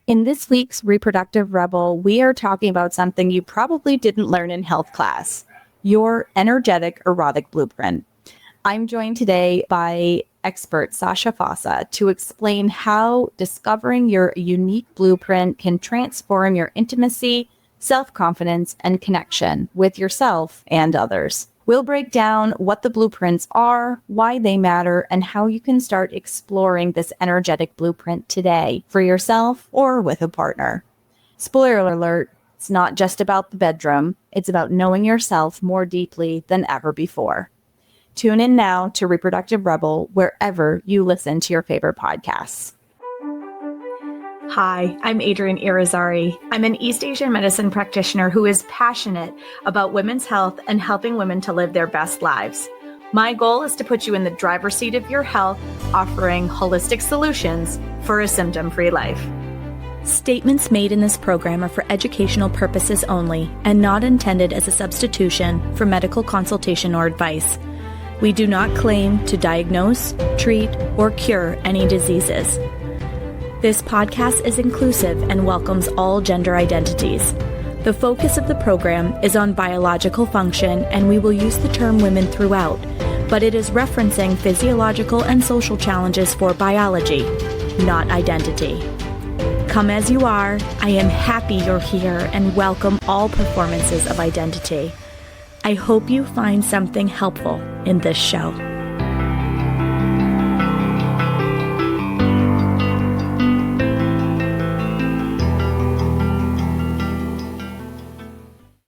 In this week's Reproductive Rebel, we are talking about something you probably didn't learn in health class, your energetic erotic blueprint. I'm joined today by expert Sacha Fossa to explain how discovering your unique blueprint can transform your intimacy, self-confidence, and connection with yourself and others. We'll break down what the blueprints are, why they matter, and how you can start exploring this energetic blueprint today for yourself or with a partner. Spoiler alert, it's not just about the bedroom, it's about knowing yourself more deeply than ever before. Tune in now to Reproductive Rebel wherever you listen to your favorite podcasts. Hi, I'm Adrienne Irizarry. I'm an East Asian medicine practitioner who is passionate about women's health and helping women to live their best lives. My goal is to put you in the driver's seat of your health, offering holistic solutions for a symptom-free life. Statements made in this program are for educational purposes only and not intended as a substitution for medical consultation or advice. We do not claim to diagnose, treat, or cure any diseases. This podcast is inclusive and welcomes all gender identities. The focus of the program is on biological function, and we will use the term women throughout, but it is referencing physiological and social challenges for biology, not identity. Come as you are, I am happy you're here and welcome all performances of identity. I hope you find something helpful in this show.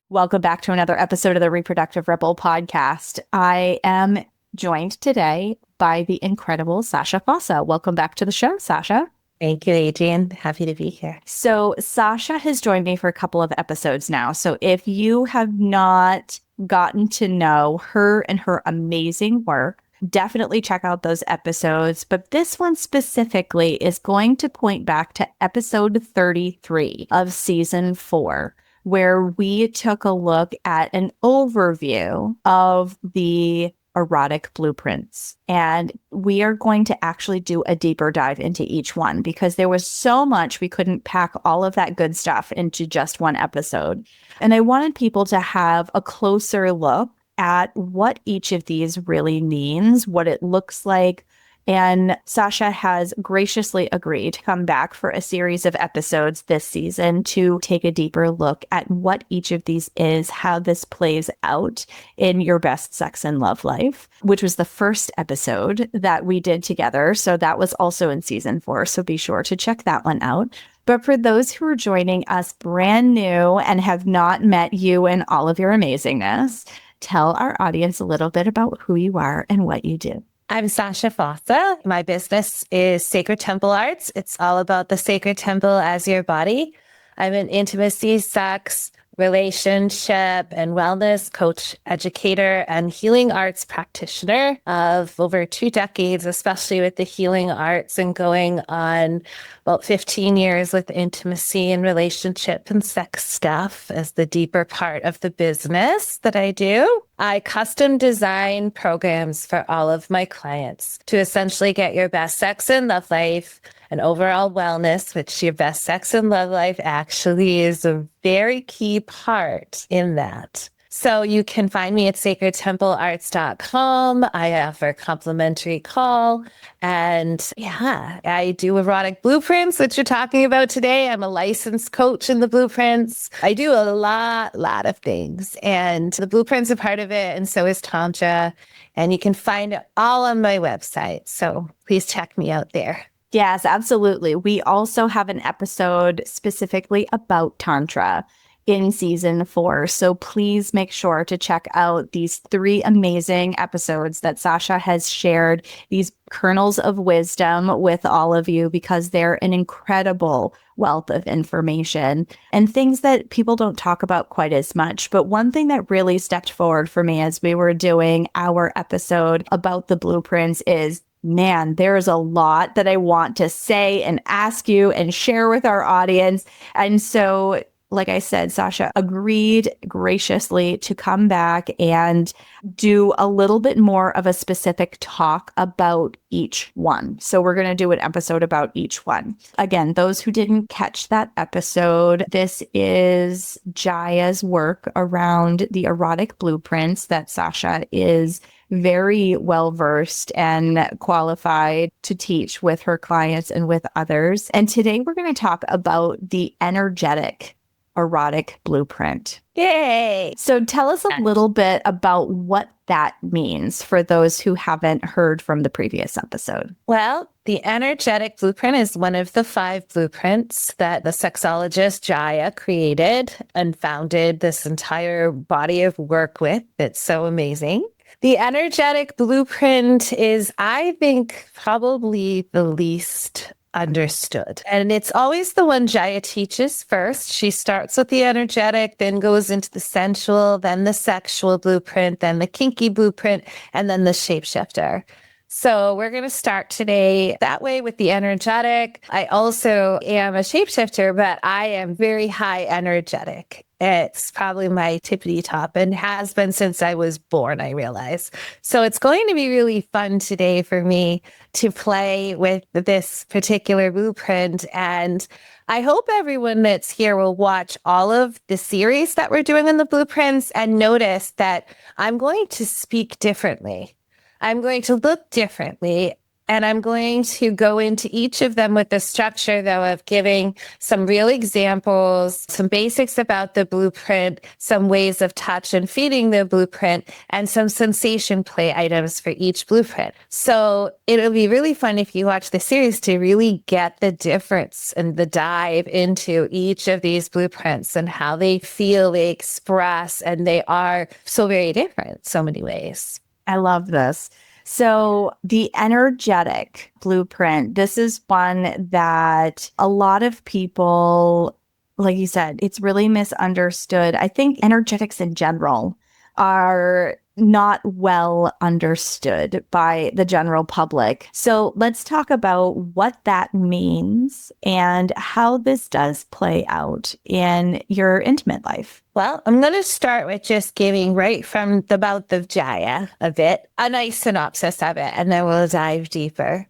Welcome back to another episode of the Reproductive Rebel Podcast. I am joined today by the incredible Sacha Fossa. Welcome back to the show, Sacha. Thank you, Adrienne. Happy to be here. So Sacha has joined me for a couple of episodes now. So if you have not gotten to know her and her amazing work, definitely check out those episodes. But this one specifically is going to point back to episode 33 of season 4. Where we took a look at an overview of the erotic blueprints. And we are going to actually do a deeper dive into each one because there was so much we couldn't pack all of that good stuff into just one episode. And I wanted people to have a closer look at what each of these really means, what it looks like. And Sacha has graciously agreed to come back for a series of episodes this season to take a deeper look at what each of these is, how this plays out in your best sex and love life, which was the first episode that we did together. So that was also in season 4. So be sure to check that one out. But for those who are joining us brand new and have not met you in all of your amazingness, tell our audience a little bit about who you are and what you do. I'm Sacha Fossa. My business is Sacred Temple Arts. It's all about the sacred temple as your body. I'm an intimacy, sex, relationship, and wellness coach, educator, and healing arts practitioner of over 2 decades, especially with the healing arts and going on about 15 years with intimacy and relationship and sex stuff as the deeper part of the business that I do. I custom design programs for all of my clients to essentially get your best sex and love life and overall wellness, which your best sex and love life actually is a very key part in that. So you can find me at sacredtemplearts.com. I offer a complimentary call. And yeah, I do erotic blueprints, which you're talking about today. I'm a licensed coach in the blueprints. I do a lot of things. And the blueprints are part of it. And so is Tantra. And you can find it all on my website. So please check me out there. Yes, absolutely. We also have an episode specifically about Tantra in season 4. So please make sure to check out these 3 amazing episodes that Sacha has shared, these kernels of wisdom with all of you, because they're an incredible wealth of information and things that people don't talk about quite as much. But one thing that really stepped forward for me as we were doing our episode about the blueprints is, man, there's a lot that I want to say and ask you and share with our audience. And so like I said, Sacha agreed graciously to come back and do a little bit more of a specific talk about each one. So we're going to do an episode about each one. Again, those who didn't catch that episode, this is Jaya's work around the erotic blueprints that Sacha is very well versed and qualified to teach with her clients and with others. And today we're going to talk about the energetic erotic blueprint. Yay! So tell us a little bit about what that means for those who haven't heard from the previous episode. Well, the energetic blueprint is one of the 5 blueprints that the sexologist Jaya created and founded this entire body of work with. It's so amazing. The energetic blueprint is, I think, probably the least understood. And it's always the one Jaya teaches first. She starts with the energetic, then goes into the sensual, then the sexual blueprint, then the kinky blueprint, and then the shapeshifter. So we're going to start today that way with the energetic. I also am a shapeshifter, but I am very high energetic. It's probably my tippity top and has been since I was born, I realize. So it's going to be really fun today for me to play with this particular blueprint. And I hope everyone that's here will watch all of the series that we're doing on the blueprints and notice that I'm going to speak differently. I'm going to look differently, and I'm going to go into each of them with the structure, though, of giving some real examples, some basics about the blueprint, some ways of touch and feeding the blueprint, and some sensation play items for each blueprint. So it'll be really fun if you watch the series to really get the difference and the dive into each of these blueprints and how they feel, they express, and they are so very different in so many ways. I love this. So the energetic blueprint, this is one that a lot of people, like you said, it's really misunderstood. I think energetics in general are not well understood by the general public. So let's talk about what that means and how this does play out in your intimate life. Well, I'm going to start with just giving right from the mouth of Jaya a nice synopsis of it, and then we'll dive deeper.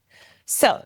So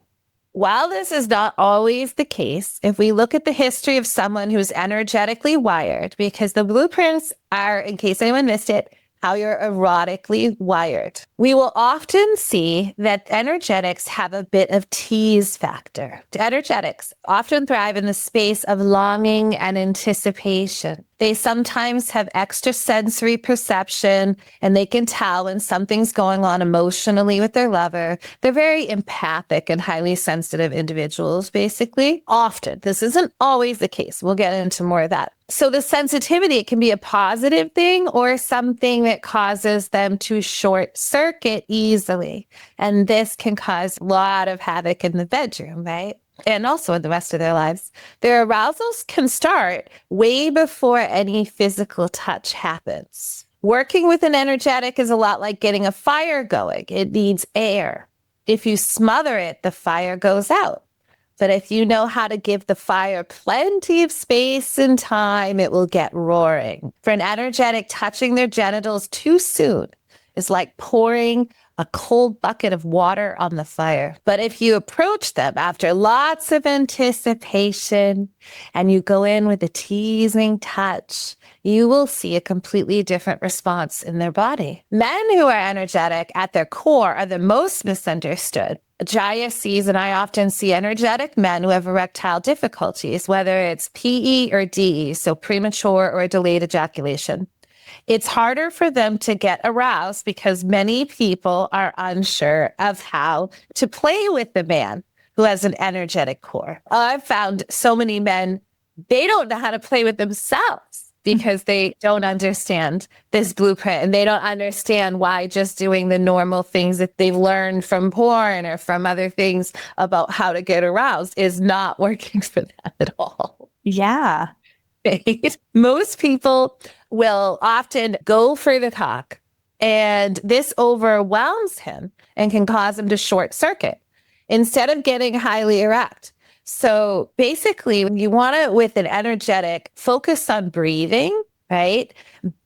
while this is not always the case, if we look at the history of someone who's energetically wired, because the blueprints are, in case anyone missed it, how you're erotically wired. We will often see that energetics have a bit of tease factor. Energetics often thrive in the space of longing and anticipation. They sometimes have extrasensory perception, and they can tell when something's going on emotionally with their lover. They're very empathic and highly sensitive individuals, basically. Often. This isn't always the case. We'll get into more of that. So the sensitivity, it can be a positive thing or something that causes them to short circuit easily. And this can cause a lot of havoc in the bedroom, right? And also in the rest of their lives. Their arousals can start way before any physical touch happens. Working with an energetic is a lot like getting a fire going. It needs air. If you smother it, the fire goes out. But if you know how to give the fire plenty of space and time, it will get roaring. For an energetic, touching their genitals too soon is like pouring a cold bucket of water on the fire. But if you approach them after lots of anticipation and you go in with a teasing touch, you will see a completely different response in their body. Men who are energetic at their core are the most misunderstood. Jaya sees, and I often see energetic men who have erectile difficulties, whether it's PE or DE, so premature or delayed ejaculation. It's harder for them to get aroused because many people are unsure of how to play with the man who has an energetic core. I've found so many men, they don't know how to play with themselves because they don't understand this blueprint, and they don't understand why just doing the normal things that they've learned from porn or from other things about how to get aroused is not working for them at all. Yeah. Right? Most people will often go for the cock, and this overwhelms him and can cause him to short circuit instead of getting highly erect. So basically, you want to, with an energetic, focus on breathing, right?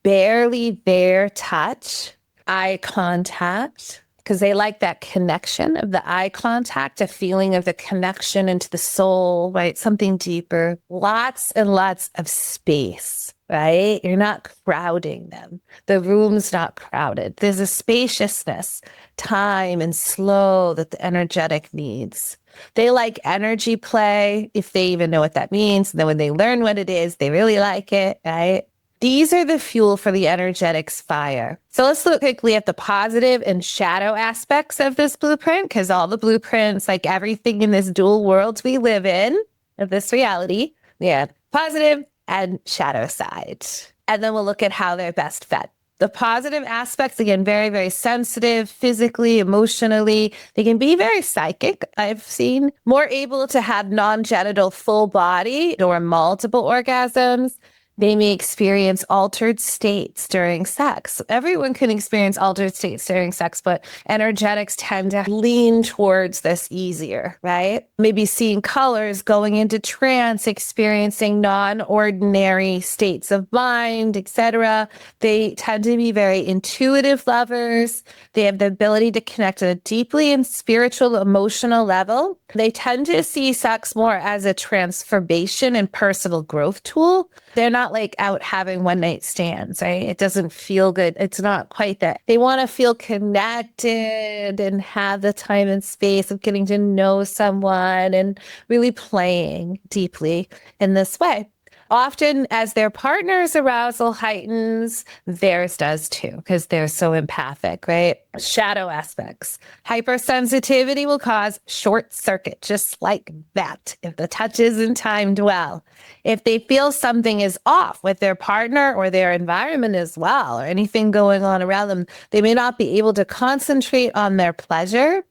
Barely there touch, eye contact, because they like that connection of the eye contact, a feeling of the connection into the soul, right? Something deeper. Lots and lots of space, right? You're not crowding them. The room's not crowded. There's a spaciousness, time, and slow that the energetic needs. They like energy play, if they even know what that means. And then when they learn what it is, they really like it, right? These are the fuel for the energetics fire. So let's look quickly at the positive and shadow aspects of this blueprint, because all the blueprints, like everything in this dual world we live in, of this reality, we have positive and shadow side. And then we'll look at how they're best fed. The positive aspects, again, very, very sensitive, physically, emotionally. They can be very psychic, I've seen. More able to have non-genital full body or multiple orgasms. They may experience altered states during sex. Everyone can experience altered states during sex, but energetics tend to lean towards this easier, right? Maybe seeing colors, going into trance, experiencing non-ordinary states of mind, etc. They tend to be very intuitive lovers. They have the ability to connect at a deeply and spiritual, emotional level. They tend to see sex more as a transformation and personal growth tool. They're not like out having one night stands, right? It doesn't feel good. It's not quite that. They want to feel connected and have the time and space of getting to know someone and really playing deeply in this way. Often as their partner's arousal heightens, theirs does too, because they're so empathic, right? Shadow aspects. Hypersensitivity will cause short circuit, just like that, if the touch isn't timed well. If they feel something is off with their partner or their environment as well, or anything going on around them, they may not be able to concentrate on their pleasure.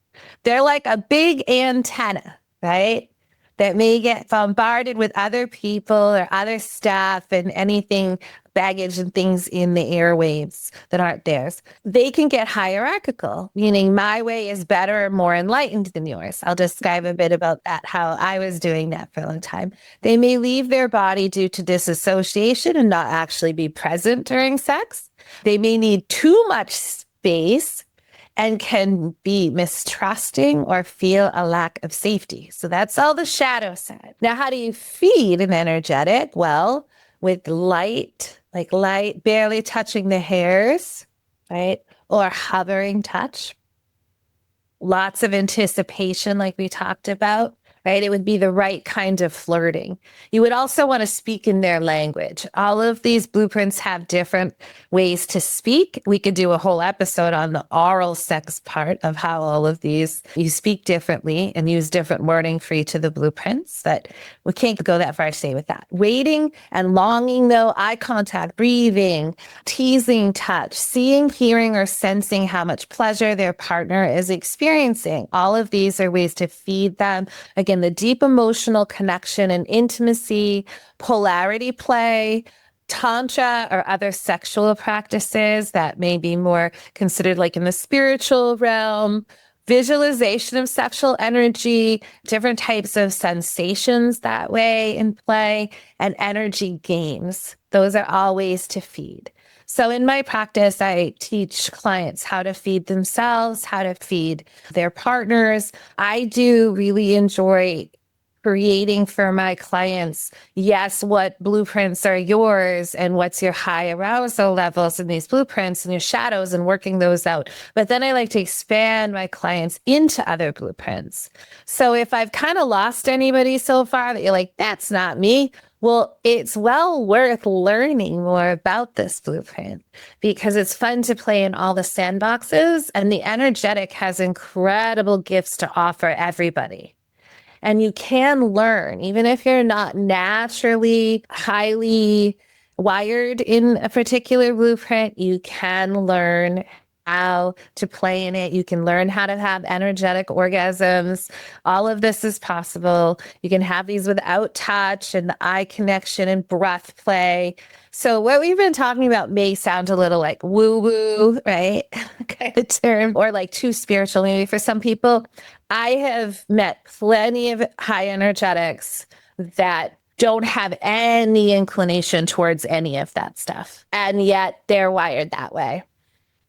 They're like a big antenna, right? That may get bombarded with other people or other stuff and anything, baggage and things in the airwaves that aren't theirs. They can get hierarchical, meaning my way is better or more enlightened than yours. I'll describe a bit about that, how I was doing that for a long time. They may leave their body due to disassociation and not actually be present during sex. They may need too much space and can be mistrusting or feel a lack of safety. So that's all the shadow side. Now, how do you feed an energetic? Well, with light, like light barely touching the hairs, right? Or hovering touch. Lots of anticipation, like we talked about, right? It would be the right kind of flirting. You would also want to speak in their language. All of these blueprints have different ways to speak. We could do a whole episode on the oral sex part of how all of these, you speak differently and use different wording for each of the blueprints, but we can't go that far today with that. Waiting and longing though, eye contact, breathing, teasing touch, seeing, hearing, or sensing how much pleasure their partner is experiencing. All of these are ways to feed them. Again, the deep emotional connection and intimacy, polarity play, tantra or other sexual practices that may be more considered like in the spiritual realm, visualization of sexual energy, different types of sensations that way in play, and energy games. Those are all ways to feed. So in my practice, I teach clients how to feed themselves, how to feed their partners. I do really enjoy creating for my clients, yes, what blueprints are yours and what's your high arousal levels in these blueprints and your shadows and working those out. But then I like to expand my clients into other blueprints. So if I've kind of lost anybody so far that you're like, that's not me, well, it's well worth learning more about this blueprint because it's fun to play in all the sandboxes, and the energetic has incredible gifts to offer everybody. And you can learn, even if you're not naturally highly wired in a particular blueprint, you can learn how to play in it. You can learn how to have energetic orgasms. All of this is possible. You can have these without touch and the eye connection and breath play. So what we've been talking about may sound a little like woo-woo, right? kind of term, or like too spiritual maybe for some people. I have met plenty of high energetics that don't have any inclination towards any of that stuff. And yet they're wired that way.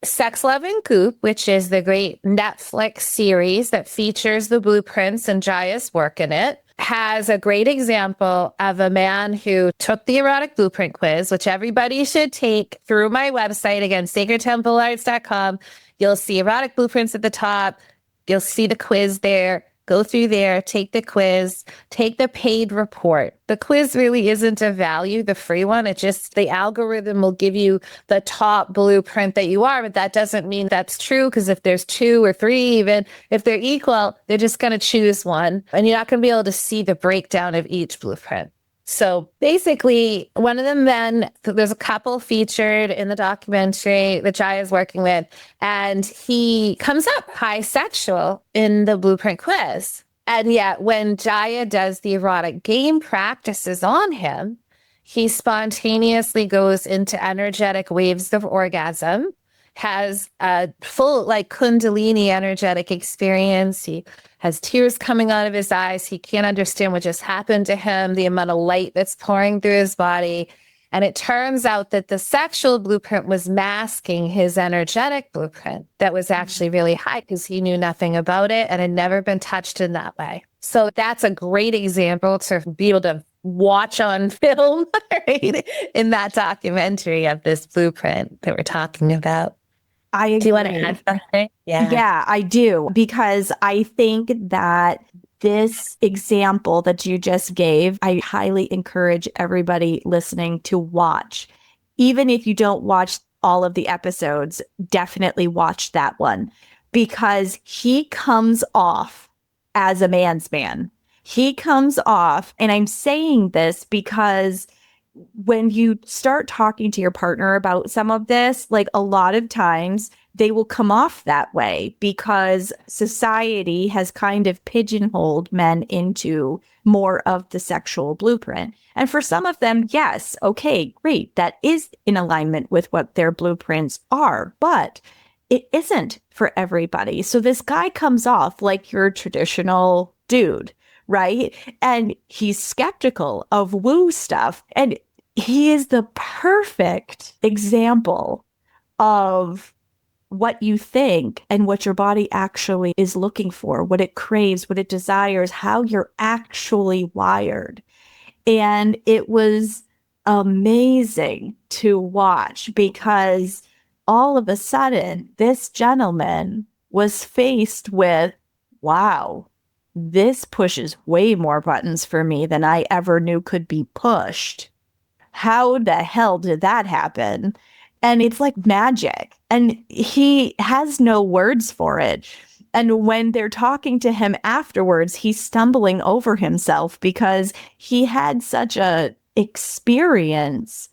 Sex, Love, and Goop, which is the great Netflix series that features the blueprints and Jaya's work in it, has a great example of a man who took the Erotic Blueprint quiz, which everybody should take through my website. Again, sacredtemplearts.com. You'll see Erotic Blueprints at the top. You'll see the quiz there. Go through there, take the quiz, take the paid report. The quiz really isn't a value, the free one. It just, the algorithm will give you the top blueprint that you are, but that doesn't mean that's true, because if there's 2 or 3, even if they're equal, they're just going to choose one, and you're not going to be able to see the breakdown of each blueprint. So basically, one of the men, there's a couple featured in the documentary that Jaya is working with, and he comes up high sexual in the blueprint quiz. And yet when Jaya does the erotic game practices on him, he spontaneously goes into energetic waves of orgasm, has a full like Kundalini energetic experience. He has tears coming out of his eyes. He can't understand what just happened to him, the amount of light that's pouring through his body. And it turns out that the sexual blueprint was masking his energetic blueprint that was actually really high, because he knew nothing about it and had never been touched in that way. So that's a great example to be able to watch on film, right, in that documentary of this blueprint that we're talking about. Do you want to add something? Yeah, I do, because I think that this example that you just gave, I highly encourage everybody listening to watch. Even if you don't watch all of the episodes, definitely watch that one, because he comes off as a man's man. He comes off, and I'm saying this because when you start talking to your partner about some of this, like a lot of times they will come off that way because society has kind of pigeonholed men into more of the sexual blueprint. And for some of them, yes, okay, great. That is in alignment with what their blueprints are, but it isn't for everybody. So this guy comes off like your traditional dude, right? And he's skeptical of woo stuff. And he is the perfect example of what you think and what your body actually is looking for, what it craves, what it desires, how you're actually wired. And it was amazing to watch, because all of a sudden, this gentleman was faced with, wow, this pushes way more buttons for me than I ever knew could be pushed. How the hell did that happen? And it's like magic. And he has no words for it. And when they're talking to him afterwards, he's stumbling over himself because he had such a experience.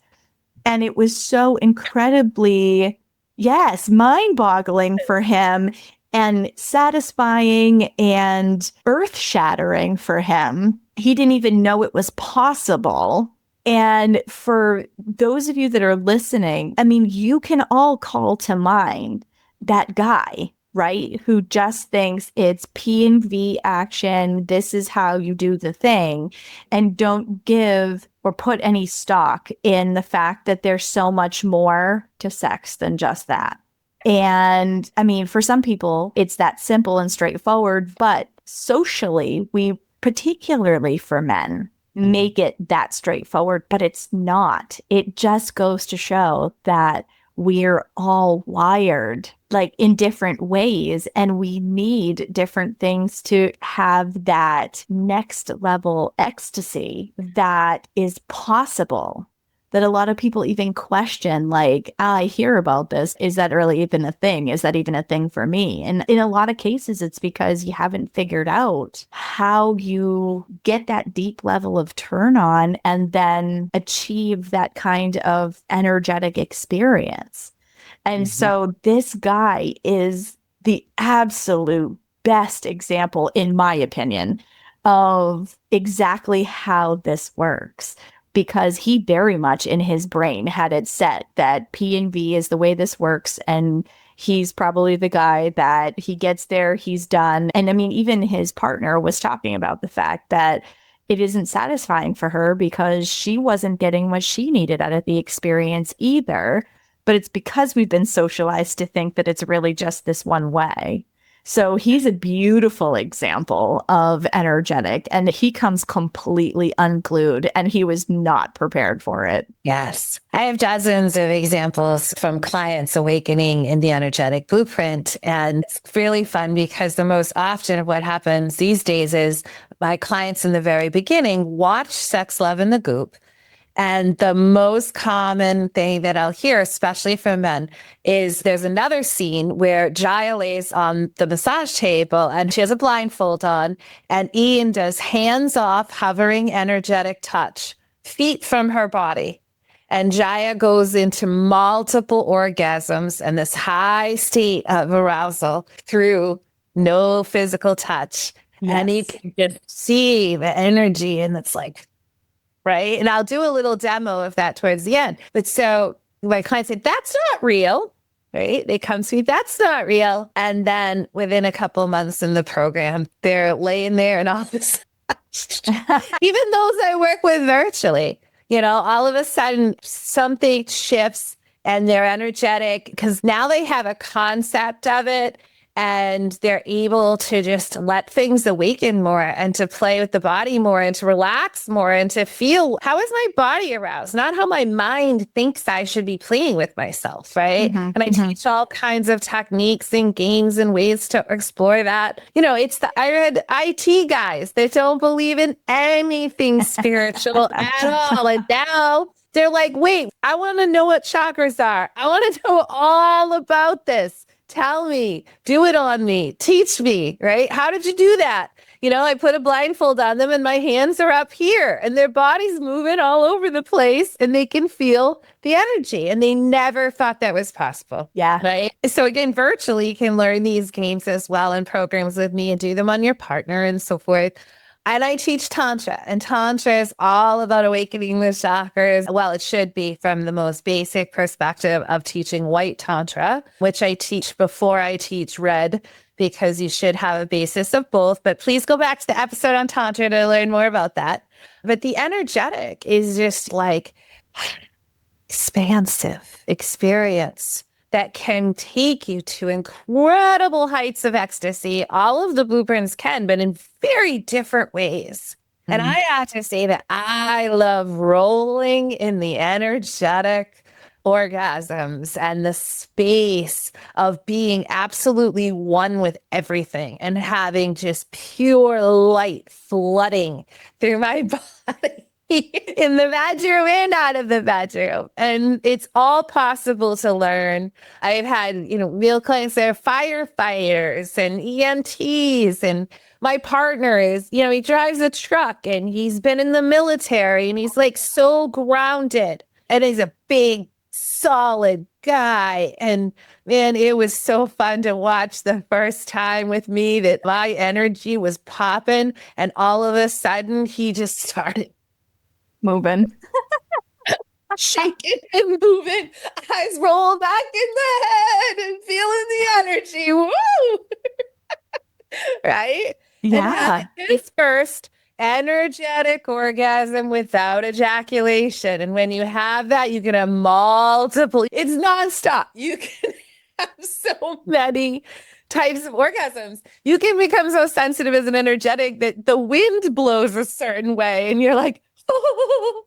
And it was so incredibly, yes, mind-boggling for him, and satisfying and earth-shattering for him. He didn't even know it was possible. And for those of you that are listening, I mean, you can all call to mind that guy, right? Who just thinks it's P and V action. This is how you do the thing, and don't give or put any stock in the fact that there's so much more to sex than just that. And I mean, for some people, it's that simple and straightforward, but socially, we, particularly for men, make it that straightforward, but it's not. It just goes to show that we're all wired like in different ways, and we need different things to have that next level ecstasy that is possible, that a lot of people even question, like, I hear about this. Is that really even a thing? Is that even a thing for me? And in a lot of cases, it's because you haven't figured out how you get that deep level of turn on and then achieve that kind of energetic experience. And so this guy is the absolute best example, in my opinion, of exactly how this works. Because he very much in his brain had it set that P and V is the way this works. And he's probably the guy that he gets there, he's done. And I mean, even his partner was talking about the fact that it isn't satisfying for her because she wasn't getting what she needed out of the experience either. But it's because we've been socialized to think that it's really just this one way. So he's a beautiful example of energetic, and he comes completely unglued, and he was not prepared for it. Yes. I have dozens of examples from clients awakening in the energetic blueprint. And it's really fun because the most often what happens these days is my clients in the very beginning watch Sex, Love, and the Goop. And the most common thing that I'll hear, especially from men, is there's another scene where Jaya lays on the massage table and she has a blindfold on, and Ian does hands-off, hovering, energetic touch, feet from her body. And Jaya goes into multiple orgasms and this high state of arousal through no physical touch. Yes. And you can just see the energy, and it's like, right? And I'll do a little demo of that towards the end. But so my clients say, that's not real, right? They come to me, that's not real. And then within a couple months in the program, they're laying there and all this, even those I work with virtually, all of a sudden something shifts and they're energetic because now they have a concept of it. And they're able to just let things awaken more and to play with the body more and to relax more and to feel, how is my body aroused? Not how my mind thinks I should be playing with myself, right? And I teach all kinds of techniques and games and ways to explore that. I read IT guys that don't believe in anything spiritual at all. And now they're like, wait, I want to know what chakras are. I want to know all about this. Tell me, do it on me, teach me, right? How did you do that? I put a blindfold on them and my hands are up here and their body's moving all over the place and they can feel the energy, and they never thought that was possible. Yeah. Right. So again, virtually you can learn these games as well in programs with me and do them on your partner and so forth. And I teach Tantra, and Tantra is all about awakening the chakras. Well, it should be from the most basic perspective of teaching white Tantra, which I teach before I teach red, because you should have a basis of both. But please go back to the episode on Tantra to learn more about that. But the energetic is just like expansive experience that can take you to incredible heights of ecstasy. All of the blueprints can, but in very different ways. And I have to say that I love rolling in the energetic orgasms and the space of being absolutely one with everything and having just pure light flooding through my body. In the bedroom and out of the bedroom. And it's all possible to learn. I've had, real clients that are firefighters and EMTs, and my partner is, he drives a truck and he's been in the military and he's like so grounded, and he's a big, solid guy. And man, it was so fun to watch the first time with me that my energy was popping, and all of a sudden he just started moving, shaking and moving, eyes roll back in the head and feeling the energy. Woo! Right? Yeah. His first energetic orgasm without ejaculation. And when you have that, you can have multiple, it's nonstop. You can have so many types of orgasms. You can become so sensitive as an energetic that the wind blows a certain way and you're like, oh.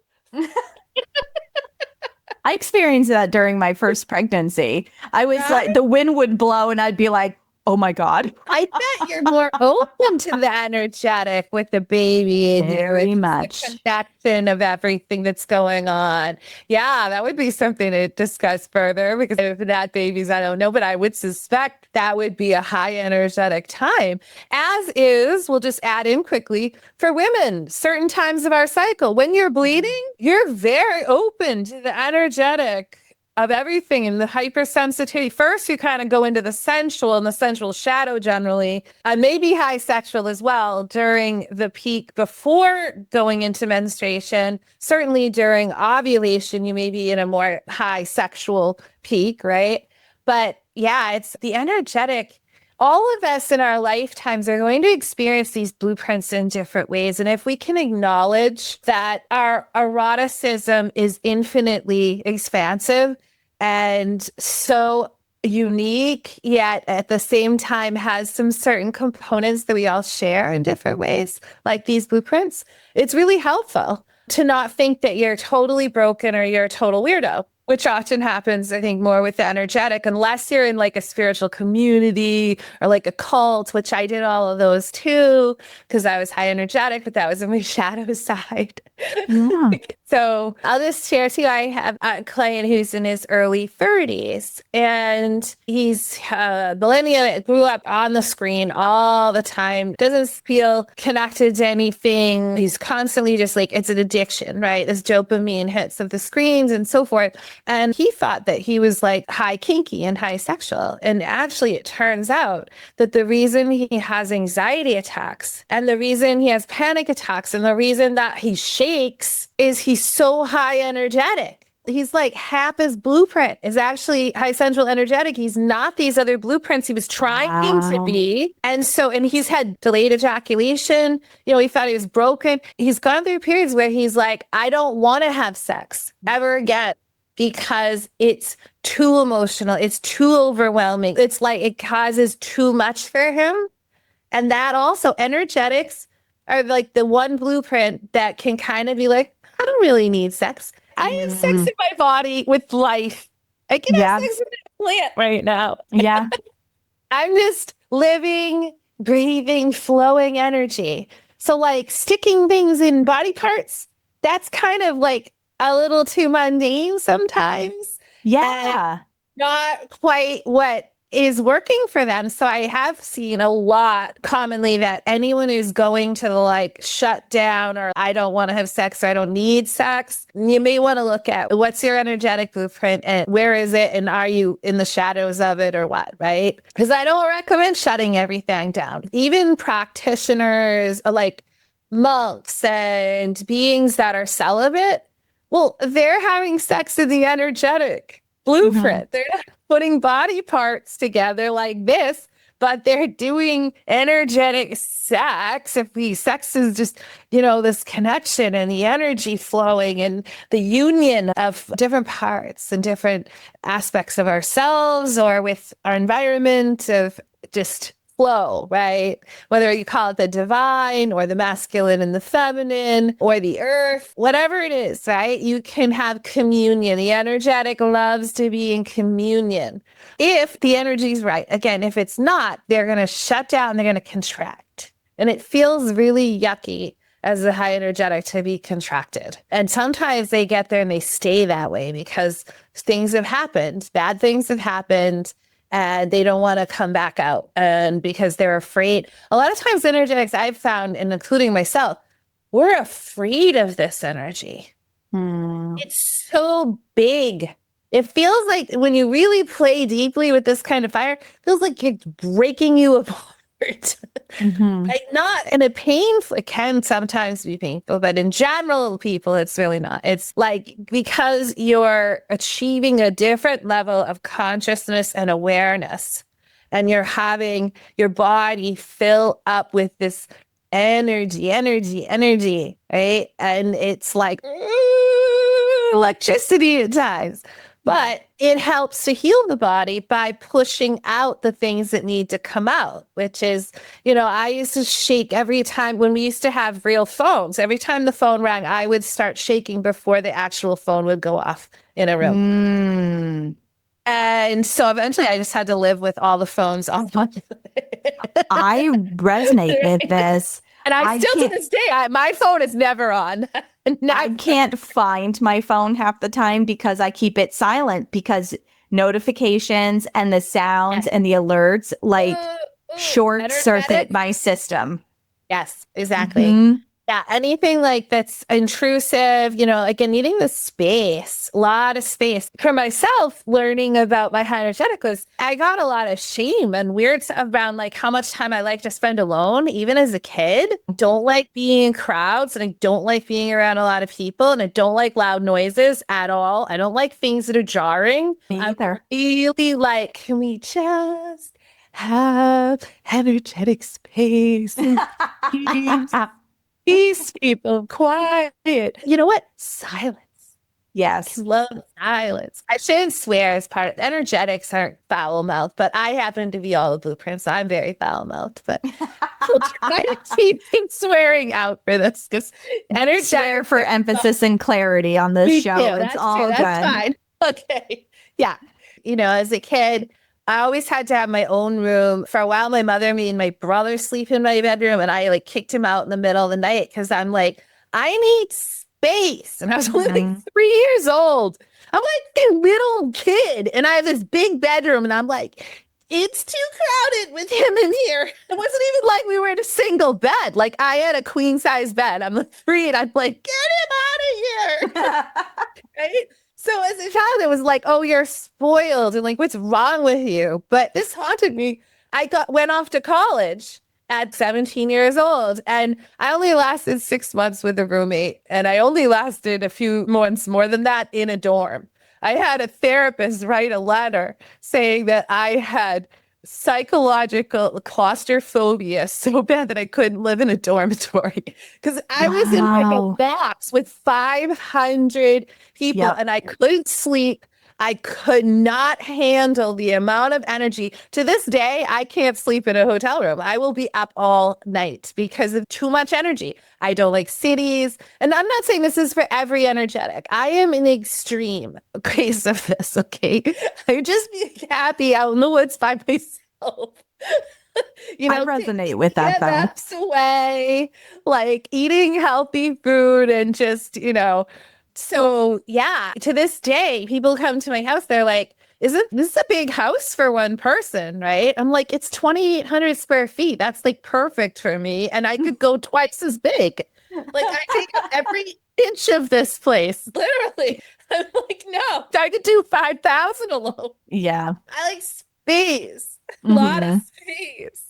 I experienced that during my first pregnancy. I was like, the wind would blow and I'd be like, oh my God. I bet you're more open to the energetic with the baby. Very much. The connection of everything that's going on. Yeah, that would be something to discuss further, because if that baby's, I don't know, but I would suspect that would be a high energetic time, as is, we'll just add in quickly, for women, certain times of our cycle. When you're bleeding, you're very open to the energetic of everything and the hypersensitivity. First, you kind of go into the sensual and the sensual shadow generally, and maybe high sexual as well during the peak before going into menstruation. Certainly during ovulation, you may be in a more high sexual peak, right? But yeah, it's the energetic. All of us in our lifetimes are going to experience these blueprints in different ways. And if we can acknowledge that our eroticism is infinitely expansive and so unique, yet at the same time has some certain components that we all share in different ways, like these blueprints, it's really helpful to not think that you're totally broken or you're a total weirdo, which often happens, I think, more with the energetic, unless you're in like a spiritual community or like a cult, which I did all of those too, because I was high energetic, but that was in my shadow side. Yeah. So I'll just share too, I have a client who's in his early 30s and he's a millennial, grew up on the screen all the time, doesn't feel connected to anything. He's constantly just like, it's an addiction, right? This dopamine hits of the screens and so forth. And he thought that he was like high kinky and high sexual. And actually it turns out that the reason he has anxiety attacks and the reason he has panic attacks and the reason that he shakes is he's so high energetic. He's like half his blueprint is actually high sensual energetic. He's not these other blueprints he was trying to be. And he's had delayed ejaculation. He thought he was broken. He's gone through periods where he's like, I don't want to have sex ever again because it's too emotional. It's too overwhelming. It's like it causes too much for him. And that also energetics are like the one blueprint that can kind of be like, I don't really need sex. I have sex in my body with life. I can have sex with a plant right now. Yeah. I'm just living, breathing, flowing energy. So like sticking things in body parts, that's kind of like a little too mundane sometimes. Yeah. Not quite what is working for them. So I have seen a lot commonly that anyone who's going to like shut down or I don't want to have sex or I don't need sex, you may want to look at what's your energetic blueprint and where is it and are you in the shadows of it or what, right? Because I don't recommend shutting everything down. Even practitioners like monks and beings that are celibate, well, they're having sex in the energetic blueprint. They're not putting body parts together like this, but they're doing energetic sex. Sex is just, this connection and the energy flowing and the union of different parts and different aspects of ourselves or with our environment of just flow, right? Whether you call it the divine or the masculine and the feminine or the earth, whatever it is, right? You can have communion. The energetic loves to be in communion. If the energy is right, again, if it's not, they're going to shut down, they're going to contract. And it feels really yucky as a high energetic to be contracted. And sometimes they get there and they stay that way because things have happened, bad things have happened, and they don't want to come back out. And because they're afraid, a lot of times energetics I've found, and including myself, we're afraid of this energy. It's so big. It feels like when you really play deeply with this kind of fire, it feels like it's breaking you apart. Like not in a painful, it can sometimes be painful, but in general, people, it's really not. It's like because you're achieving a different level of consciousness and awareness, and you're having your body fill up with this energy, right? And it's like electricity at times. But it helps to heal the body by pushing out the things that need to come out, which is, I used to shake every time when we used to have real phones. Every time the phone rang, I would start shaking before the actual phone would go off in a room. And so eventually I just had to live with all the phones on. I resonate with this. And I still to this day, my phone is never on. I can't find my phone half the time because I keep it silent because notifications and the sounds and the alerts short circuit my system. Yes, exactly. Yeah, anything like that's intrusive, again, needing the space, a lot of space. For myself, learning about my high energetic was I got a lot of shame and weird stuff around like how much time I like to spend alone, even as a kid. Don't like being in crowds and I don't like being around a lot of people and I don't like loud noises at all. I don't like things that are jarring. Me either. I really like, can we just have energetic space? Peace, people, quiet. You know what? Silence. Yes. Love silence. I shouldn't swear as part of energetics aren't foul mouthed, but I happen to be all the blueprints. So I'm very foul mouthed, but we'll try to keep swearing out for this because energetic Swear for emphasis and clarity on this show. It's all good. That's fine. Okay. Yeah. As a kid, I always had to have my own room. For a while, my mother, me, and my brother sleep in my bedroom, and I like kicked him out in the middle of the night because I'm like, I need space. And I was only like 3 years old. I'm like a little kid, and I have this big bedroom, and I'm like, it's too crowded with him in here. It wasn't even like we were in a single bed. Like I had a queen size bed. I'm like 3, and I'm like, get him out of here. Right? So as a child, it was like, oh, you're spoiled and like, what's wrong with you? But this haunted me. I went off to college at 17 years old and I only lasted 6 months with a roommate and I only lasted a few months more than that in a dorm. I had a therapist write a letter saying that I had psychological claustrophobia so bad that I couldn't live in a dormitory because I was in like a box with 500 people and I couldn't sleep. I could not handle the amount of energy. To this day, I can't sleep in a hotel room. I will be up all night because of too much energy. I don't like cities. And I'm not saying this is for every energetic. I am in the extreme case of this, okay? I just be happy out in the woods by myself. I resonate with that, though. Steps away, like eating healthy food and just, So yeah, to this day, people come to my house. They're like, isn't this a big house for one person, right? I'm like, it's 2,800 square feet. That's like perfect for me. And I could go twice as big. Like I take up every inch of this place, literally. I'm like, no, I could do 5,000 alone. Yeah. I like space, a lot of space.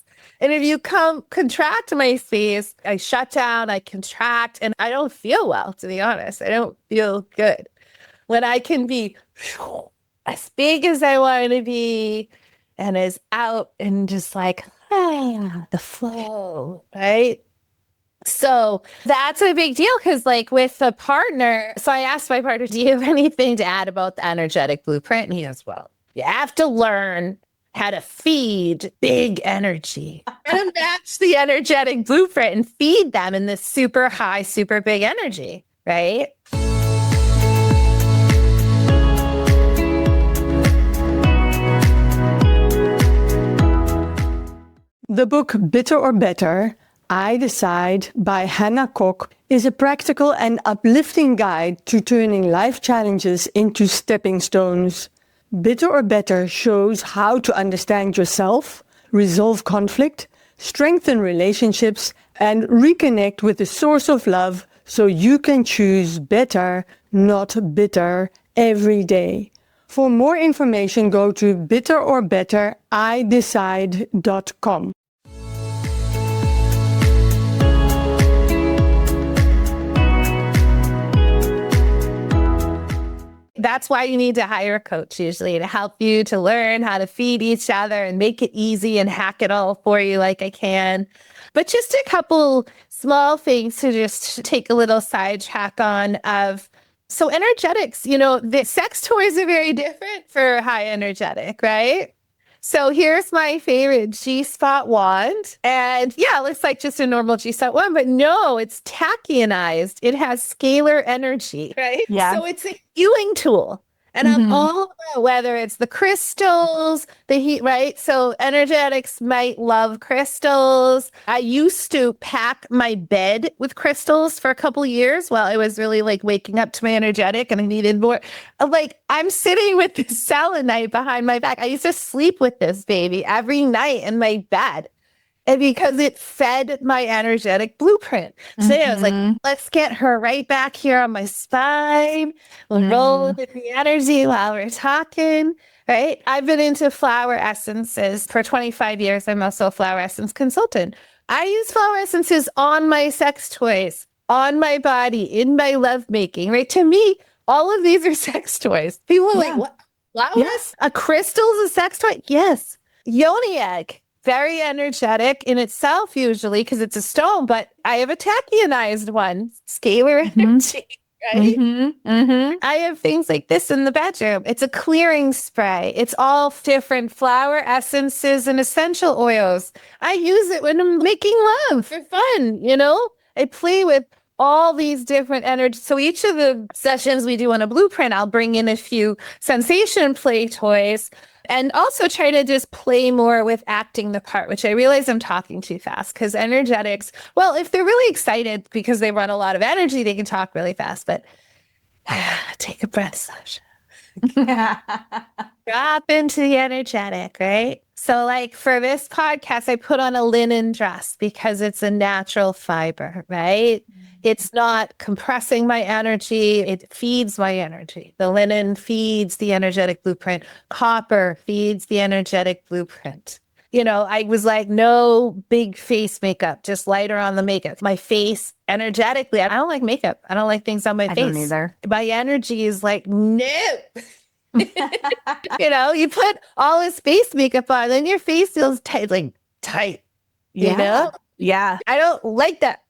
And if you contract my space, I shut down, I contract, and I don't feel well, to be honest. I don't feel good. When I can be as big as I want to be and as out and just like, the flow, right? So that's a big deal because like with a partner, so I asked my partner, do you have anything to add about the energetic blueprint? And he goes, well, you have to learn how to feed big energy and match the energetic blueprint and feed them in this super high, super big energy, right? The book Bitter or Better, I Decide by Hannah Koch is a practical and uplifting guide to turning life challenges into stepping stones. Bitter or Better shows how to understand yourself, resolve conflict, strengthen relationships, and reconnect with the source of love so you can choose better, not bitter, every day. For more information, go to bitterorbetteridecide.com. That's why you need to hire a coach usually to help you to learn how to feed each other and make it easy and hack it all for you like I can. But just a couple small things to just take a little sidetrack on of, so energetics, the sex toys are very different for high energetic, right? So here's my favorite G-spot wand. And yeah, it looks like just a normal G-spot wand, but no, it's tachyonized. It has scalar energy, right? Yeah. So it's a healing tool. And I'm all about whether it's the crystals, the heat, right? So energetics might love crystals. I used to pack my bed with crystals for a couple of years while I was really like waking up to my energetic and I needed more. Like I'm sitting with this selenite behind my back. I used to sleep with this baby every night in my bed. And because it fed my energetic blueprint. So I was like, let's get her right back here on my spine. We'll roll with the energy while we're talking, right? I've been into flower essences for 25 years. I'm also a flower essence consultant. I use flower essences on my sex toys, on my body, in my lovemaking, right? To me, all of these are sex toys. People are like, what? Flowers? A crystal's a sex toy? Yes. Yoni egg. Very energetic in itself, usually, because it's a stone, but I have a tachyonized one, scalar energy, right? I have things like this in the bedroom. It's a clearing spray. It's all different flower essences and essential oils. I use it when I'm making love for fun, you know? I play with all these different energies. So each of the sessions we do on a blueprint, I'll bring in a few sensation play toys. And also try to just play more with acting the part, which I realize I'm talking too fast because energetics, well, if they're really excited because they run a lot of energy, they can talk really fast. But take a breath, Sasha. Drop into the energetic, right? So like for this podcast, I put on a linen dress because it's a natural fiber, right? It's not compressing my energy. It feeds my energy. The linen feeds the energetic blueprint. Copper feeds the energetic blueprint. You know, I was like, no big face makeup, just lighter on the makeup. My face energetically, I don't like makeup. I don't like things on my face. I don't either. My energy is like, no. You know, you put all this face makeup on, then your face feels tight, you know? Yeah. I don't like that.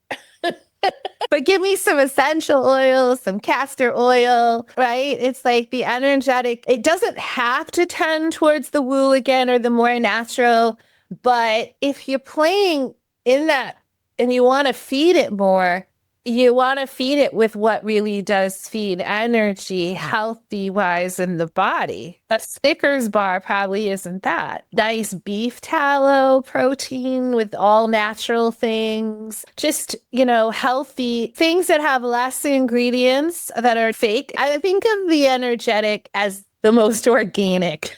But give me some essential oils, some castor oil, right? It's like the energetic. It doesn't have to tend towards the woo again or the more natural. But if you're playing in that and you want to feed it more, you want to feed it with what really does feed energy healthy wise in the body. A Snickers bar probably isn't that. Nice beef tallow protein with all natural things. Just, you know, healthy things that have less ingredients that are fake. I think of the energetic as the most organic.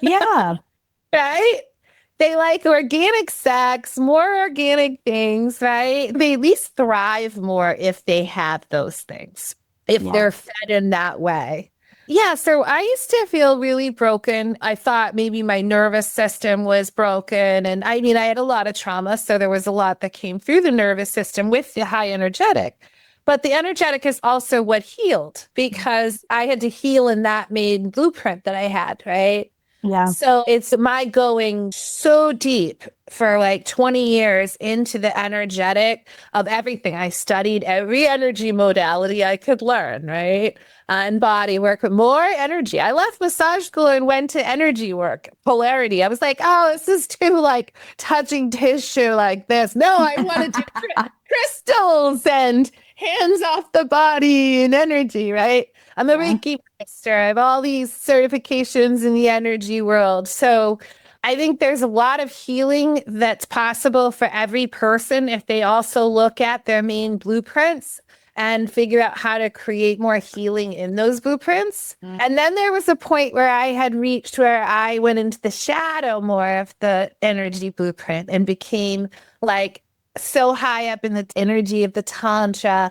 Yeah. Right? They like organic sex, more organic things, right? They at least thrive more if they have those things, if they're fed in that way. Yeah, so I used to feel really broken. I thought maybe my nervous system was broken. And I mean, I had a lot of trauma, so there was a lot that came through the nervous system with the high energetic. But the energetic is also what healed because I had to heal in that main blueprint that I had, right? Yeah. So it's my going so deep for like 20 years into the energetic of everything. I studied every energy modality I could learn, right? And body work with more energy. I left massage school and went to energy work, polarity. I was like, oh, this is too like touching tissue like this. No, I want to do crystals and hands off the body and energy, right? I'm a Reiki master. I have all these certifications in the energy world. So I think there's a lot of healing that's possible for every person if they also look at their main blueprints and figure out how to create more healing in those blueprints. And then there was a point where I had reached where I went into the shadow more of the energy blueprint and became like so high up in the energy of the Tantra.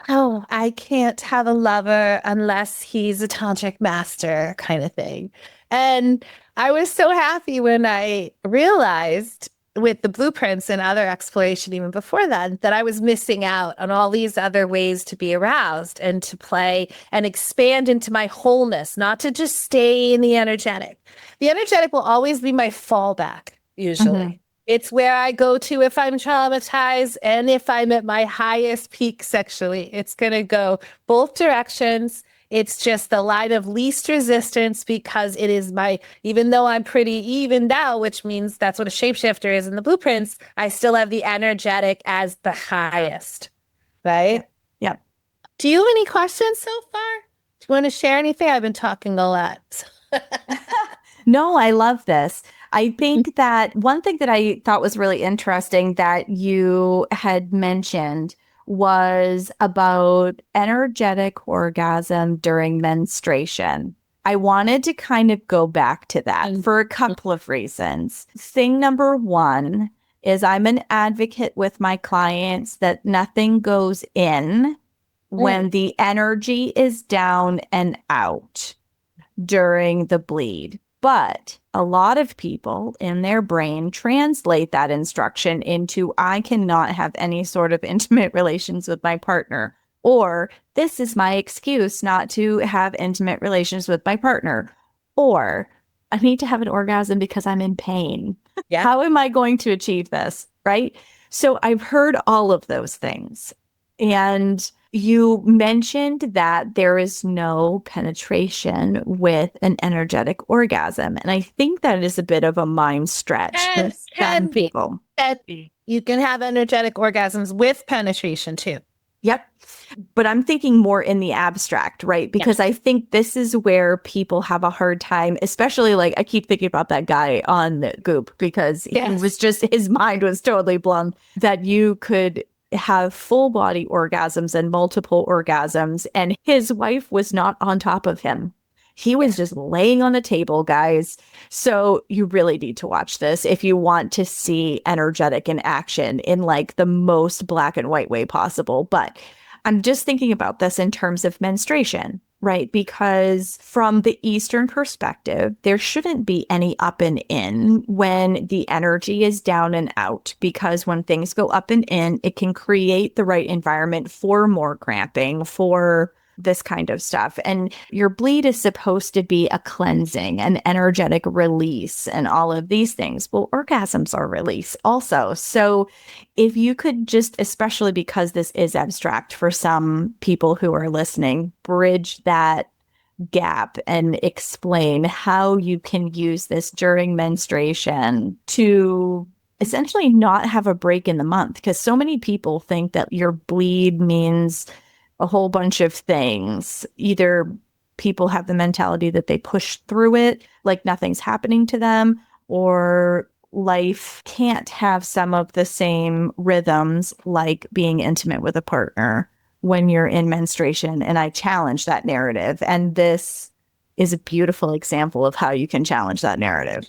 Oh, I can't have a lover unless he's a tantric master kind of thing. And I was so happy when I realized with the blueprints and other exploration even before that, that I was missing out on all these other ways to be aroused and to play and expand into my wholeness, not to just stay in the energetic. The energetic will always be my fallback, usually. It's where I go to if I'm traumatized and if I'm at my highest peak sexually. It's going to go both directions. It's just the line of least resistance because it is my, even though I'm pretty even now, which means that's what a shapeshifter is in the blueprints, I still have the energetic as the highest, right? Yeah. Do you have any questions so far? Do you want to share anything? I've been talking a lot. No, I love this. I think that one thing that I thought was really interesting that you had mentioned was about energetic orgasm during menstruation. I wanted to kind of go back to that for a couple of reasons. Thing number one is I'm an advocate with my clients that nothing goes in when the energy is down and out during the bleed. But a lot of people in their brain translate that instruction into, I cannot have any sort of intimate relations with my partner, or this is my excuse not to have intimate relations with my partner, or I need to have an orgasm because I'm in pain. Yeah. How am I going to achieve this? Right? So I've heard all of those things. And you mentioned that there is no penetration with an energetic orgasm. And I think that is a bit of a mind stretch for some people. You can have energetic orgasms with penetration too. Yep. But I'm thinking more in the abstract, right? Because I think this is where people have a hard time, especially like I keep thinking about that guy on the Goop because he was just, his mind was totally blown that you could have full body orgasms and multiple orgasms. And his wife was not on top of him. He was just laying on the table, guys. So you really need to watch this if you want to see energetic in action in like the most black and white way possible. But I'm just thinking about this in terms of menstruation, right? Because from the Eastern perspective, there shouldn't be any up and in when the energy is down and out, because when things go up and in, it can create the right environment for more cramping, for this kind of stuff. And your bleed is supposed to be a cleansing, an energetic release, and all of these things. Well, orgasms are release also. So if you could just, especially because this is abstract for some people who are listening, bridge that gap and explain how you can use this during menstruation to essentially not have a break in the month. Because so many people think that your bleed means a whole bunch of things. Either people have the mentality that they push through it like nothing's happening to them, or life can't have some of the same rhythms like being intimate with a partner when you're in menstruation. And I challenge that narrative. And this is a beautiful example of how you can challenge that narrative.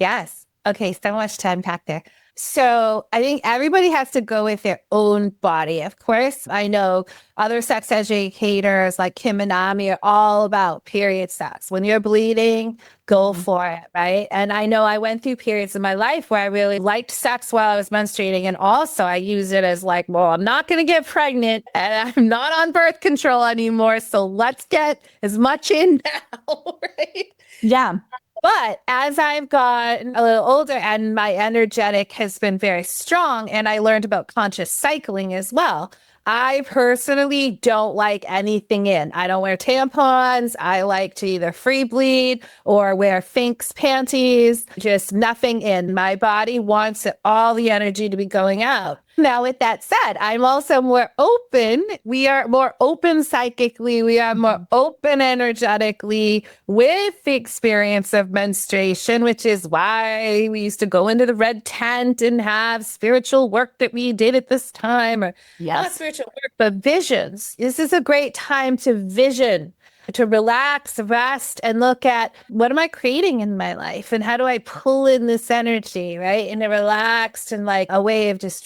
Yes. Okay. So much to unpack there. So I think everybody has to go with their own body. Of course, I know other sex educators like Kim and Ami are all about period sex. When you're bleeding, go for it, right? And I know I went through periods in my life where I really liked sex while I was menstruating. And also I use it as like, well, I'm not going to get pregnant and I'm not on birth control anymore. So let's get as much in now, right? Yeah. But as I've gotten a little older and my energetic has been very strong, and I learned about conscious cycling as well, I personally don't like anything in. I don't wear tampons. I like to either free bleed or wear Finks panties, just nothing in. My body wants all the energy to be going out. Now, with that said, I'm also more open. We are more open psychically. We are more open energetically with the experience of menstruation, which is why we used to go into the red tent and have spiritual work that we did at this time. Or not spiritual work, but visions. This is a great time to vision, to relax, rest, and look at what am I creating in my life and how do I pull in this energy, right? In a relaxed and like a way of just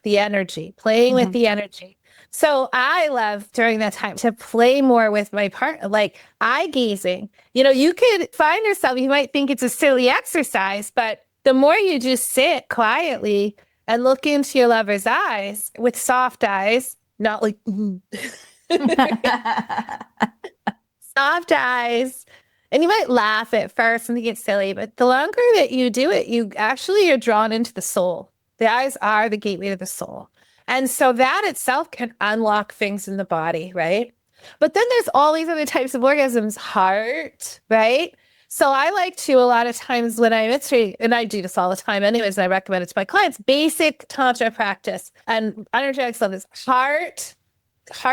the energy, playing with the energy. So I love during that time to play more with my partner, like eye gazing. You know, you could find yourself, you might think it's a silly exercise, but the more you just sit quietly and look into your lover's eyes with soft eyes, not like soft eyes. And you might laugh at first and think it's silly, but the longer that you do it, you actually are drawn into the soul. The eyes are the gateway to the soul. And so that itself can unlock things in the body, right? But then there's all these other types of orgasms, heart, right? So I like to, a lot of times when I menstruate, and I do this all the time anyways, and I recommend it to my clients, basic Tantra practice. And energetics on this heart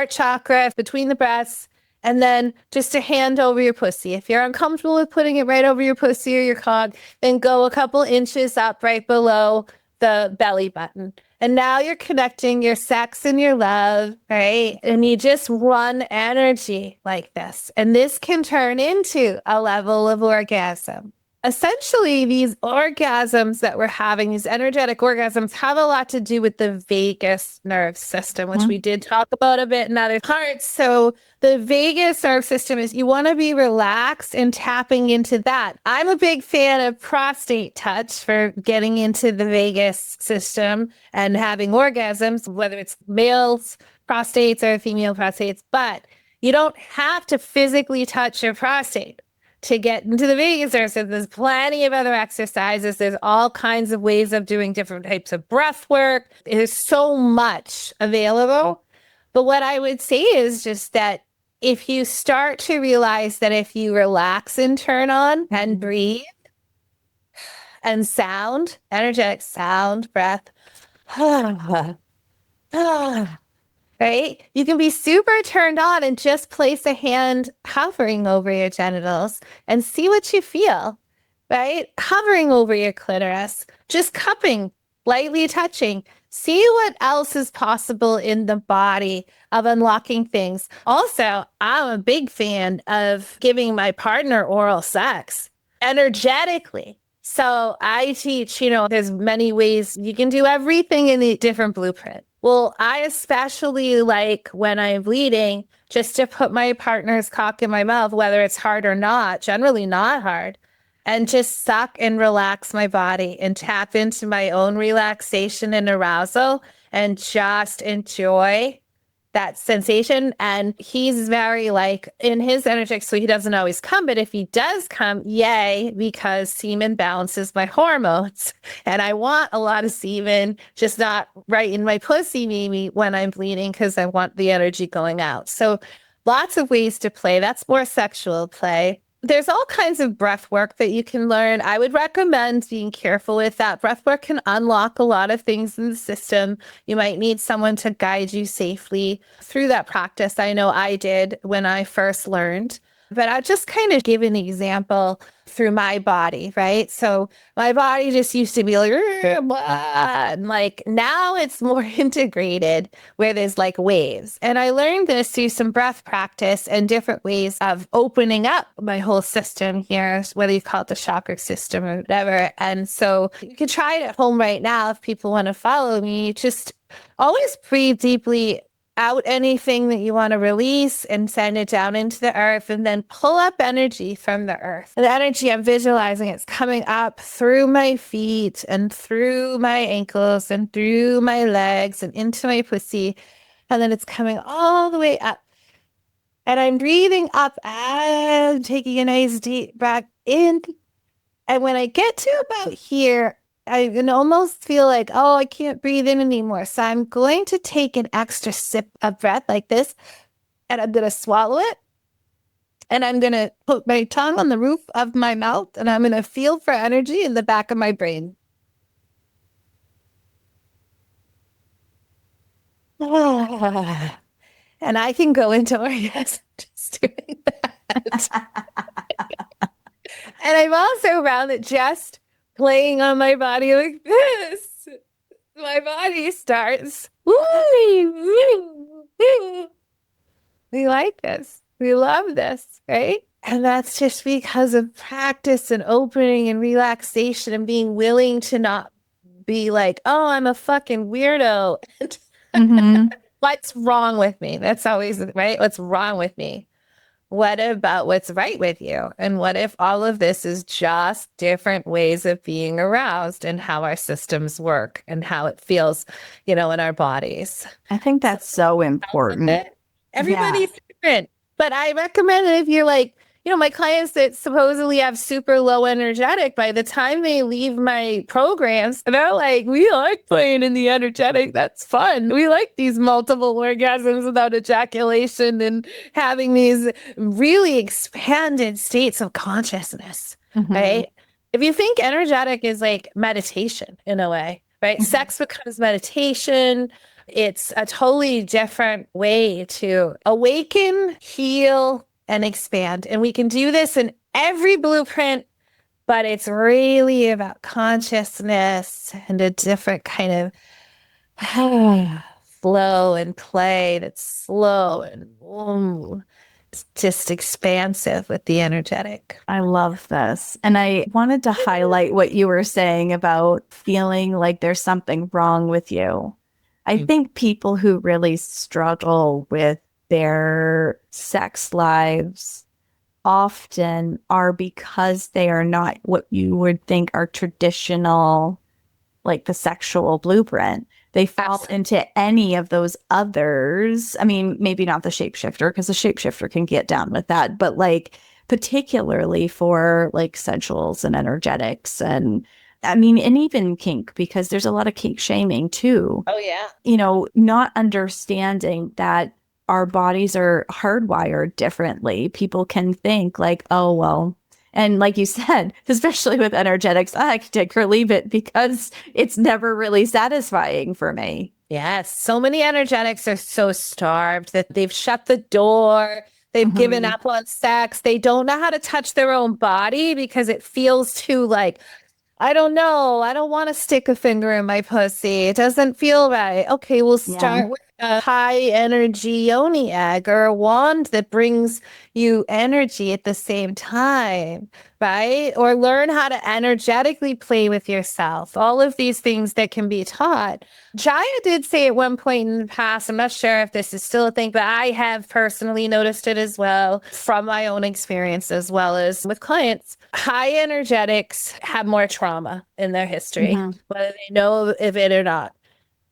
chakra between the breasts, and then just a hand over your pussy. If you're uncomfortable with putting it right over your pussy or your cog, then go a couple inches up right below the belly button. And now you're connecting your sex and your love, right? And you just run energy like this. And this can turn into a level of orgasm. essentially these orgasms that we're having, these energetic orgasms, have a lot to do with the vagus nerve system, which we did talk about a bit in other parts. So the vagus nerve system is, you want to be relaxed and tapping into that. I'm a big fan of prostate touch for getting into the vagus system and having orgasms, whether it's males prostates or female prostates, but you don't have to physically touch your prostate to get into the vagus nerve. So there's plenty of other exercises. There's all kinds of ways of doing different types of breath work. There's so much available. But what I would say is just that if you start to realize that if you relax and turn on and breathe and sound, energetic sound, breath, right? You can be super turned on and just place a hand hovering over your genitals and see what you feel, right? Hovering over your clitoris, just cupping, lightly touching. See what else is possible in the body of unlocking things. Also, I'm a big fan of giving my partner oral sex energetically. So I teach, there's many ways you can do everything in the different blueprint. Well, I especially like when I'm bleeding, just to put my partner's cock in my mouth, whether it's hard or not, generally not hard, and just suck and relax my body and tap into my own relaxation and arousal and just enjoy that sensation. And he's very in his energetic, so he doesn't always come, but if he does come, yay, because semen balances my hormones. And I want a lot of semen, just not right in my pussy maybe when I'm bleeding, because I want the energy going out. So lots of ways to play. That's more sexual play. There's all kinds of breath work that you can learn. I would recommend being careful with that. Breath work can unlock a lot of things in the system. You might need someone to guide you safely through that practice. I know I did when I first learned. But I'll just kind of give an example through my body, right? So my body just used to be and now it's more integrated where there's waves. And I learned this through some breath practice and different ways of opening up my whole system here, whether you call it the chakra system or whatever. And so you can try it at home right now if people want to follow me. Just always breathe deeply out anything that you want to release and send it down into the earth, and then pull up energy from the earth. And the energy, I'm visualizing it's coming up through my feet and through my ankles and through my legs and into my pussy. And then it's coming all the way up. And I'm breathing up and taking a nice deep breath in. And when I get to about here, I can almost feel I can't breathe in anymore. So I'm going to take an extra sip of breath like this, and I'm going to swallow it. And I'm going to put my tongue on the roof of my mouth, and I'm going to feel for energy in the back of my brain. And I can go into orgasm just doing that. And I'm also around it just playing on my body like this. My body starts. We like this. We love this, right? And that's just because of practice and opening and relaxation and being willing to not be I'm a fucking weirdo. What's wrong with me? That's always right. What's wrong with me? What about what's right with you? And what if all of this is just different ways of being aroused and how our systems work and how it feels, in our bodies? I think that's so important. Everybody's different. But I recommend that if you're my clients that supposedly have super low energetic, by the time they leave my programs, they're we like playing in the energetic. That's fun. We like these multiple orgasms without ejaculation and having these really expanded states of consciousness, right? If you think energetic is meditation in a way, right? Sex becomes meditation. It's a totally different way to awaken, heal, and expand. And we can do this in every blueprint, but it's really about consciousness and a different kind of flow and play that's slow and just expansive with the energetic. I love this. And I wanted to highlight what you were saying about feeling like there's something wrong with you. I think people who really struggle with their sex lives often are because they are not what you would think are traditional, like the sexual blueprint. They fall into any of those others. I mean, maybe not the shapeshifter, because the shapeshifter can get down with that, but like particularly for like sensuals and energetics, and I mean, and even kink, because there's a lot of kink shaming too. Oh, yeah. You know, not understanding that our bodies are hardwired differently. People can think like, oh, well, and like you said, especially with energetics, I can take or leave it because it's never really satisfying for me. Yes. So many energetics are so starved that they've shut the door. They've given up on sex. They don't know how to touch their own body because it feels too like, I don't know. I don't want to stick a finger in my pussy. It doesn't feel right. Okay, we'll start with a high energy yoni egg or a wand that brings you energy at the same time, right? Or learn how to energetically play with yourself. All of these things that can be taught. Jaya did say at one point in the past, I'm not sure if this is still a thing, but I have personally noticed it as well from my own experience as well as with clients. High energetics have more trauma in their history, whether they know of it or not.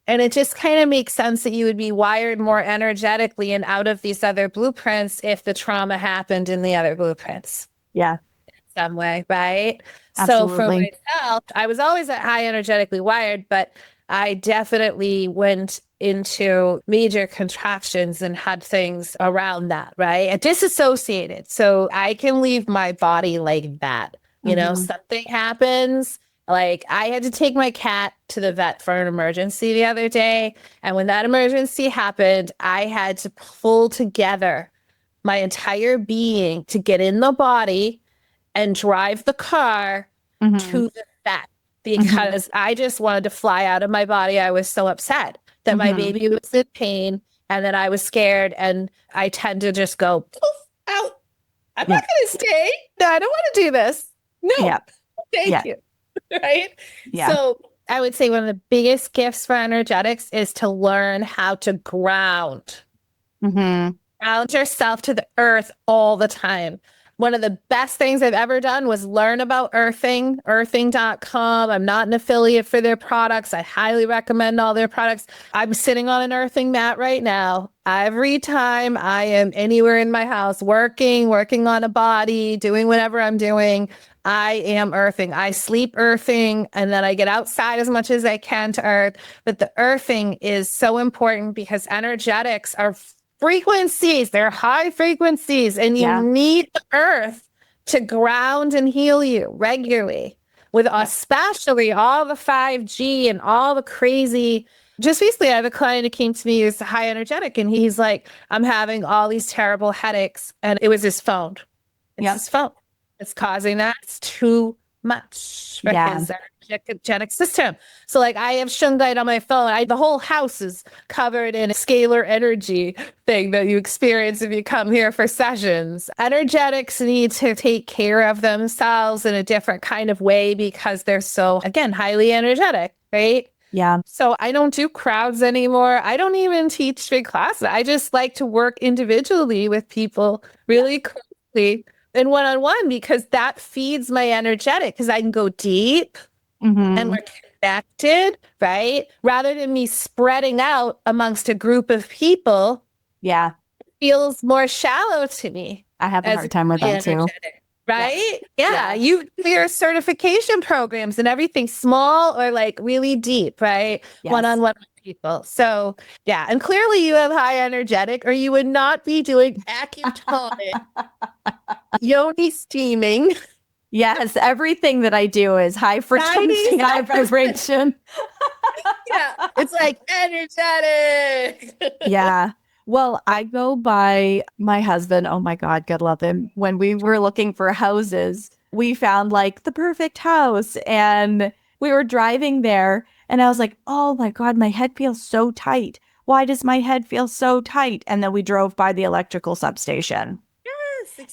And it just kind of makes sense that you would be wired more energetically and out of these other blueprints if the trauma happened in the other blueprints. Yeah. In some way, right? Absolutely. So for myself, I was always high energetically wired, but I definitely went into major contractions and had things around that, right? And disassociated. So I can leave my body like that. You know, something happens. Like I had to take my cat to the vet for an emergency the other day. And when that emergency happened, I had to pull together my entire being to get in the body and drive the car to the vet because I just wanted to fly out of my body. I was so upset that my baby was in pain and that I was scared. And I tend to just go, poof, out. I'm not going to stay. No, I don't want to do this. No, thank you. Right? Yeah. So I would say one of the biggest gifts for energetics is to learn how to ground. Ground yourself to the earth all the time. One of the best things I've ever done was learn about earthing, earthing.com. I'm not an affiliate for their products. I highly recommend all their products. I'm sitting on an earthing mat right now. Every time I am anywhere in my house, working on a body, doing whatever I'm doing, I am earthing. I sleep earthing, and then I get outside as much as I can to earth. But the earthing is so important because energetics are frequencies. They're high frequencies, and you need the earth to ground and heal you regularly. With especially all the 5G and all the crazy. Just recently, I have a client who came to me who's high energetic, and he's like, I'm having all these terrible headaches. And it was his phone. It's his phone. It's causing that. It's too much for his energetic system. So like I have shungite on my phone. The whole house is covered in a scalar energy thing that you experience if you come here for sessions. Energetics need to take care of themselves in a different kind of way because they're so, again, highly energetic, right? Yeah. So I don't do crowds anymore. I don't even teach big classes. I just like to work individually with people really closely and one-on-one because that feeds my energetic because I can go deep and we're connected, right? Rather than me spreading out amongst a group of people. Yeah. It feels more shallow to me. I have a hard time with that too. Right? Yeah. You clear certification programs and everything small or like really deep, right? One-on-one with people. So yeah. And clearly you have high energetic or you would not be doing acutonic yoni steaming. Yes. Everything that I do is high frequency, high vibration. Yeah. It's like energetic. Yeah. Well, I go by my husband. Oh my God, God love him. When we were looking for houses, we found like the perfect house and we were driving there and I was like, oh my God, my head feels so tight. Why does my head feel so tight? And then we drove by the electrical substation.